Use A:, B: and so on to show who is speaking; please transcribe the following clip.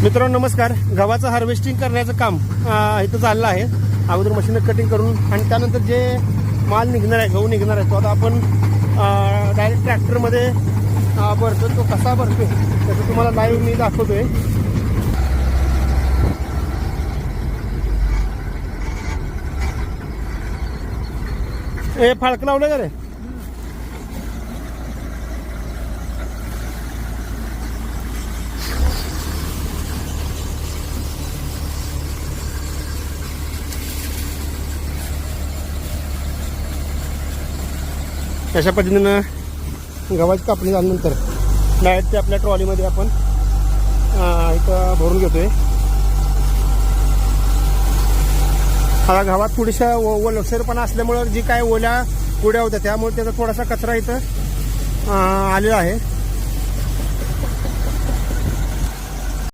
A: मित्रांनो नमस्कार. गव्हाचं हार्वेस्टिंग करण्याचं काम इथं चाललं आहे. अगोदर मशीन कटिंग करून आणि त्यानंतर जे माल निघणार आहे, गहू निघणार आहे, तो आता आपण डायरेक्ट ट्रॅक्टरमध्ये भरतो. तो कसा भरतो त्याचं तुम्हाला लाईव्ह मी दाखवतोय. हे फाळक लावलं का रे? अशा पद्धतीनं गव्हाची कापणी झाल्यानंतर डायरेक्ट ते आपल्या ट्रॉलीमध्ये आपण इथं भरून घेतोय. हा गव्हात थोडीशा ओलसरपणा असल्यामुळं जी काय ओल्या पुड्या होत्या त्यामुळे त्याचा थोडासा कचरा इथं आलेला आहे.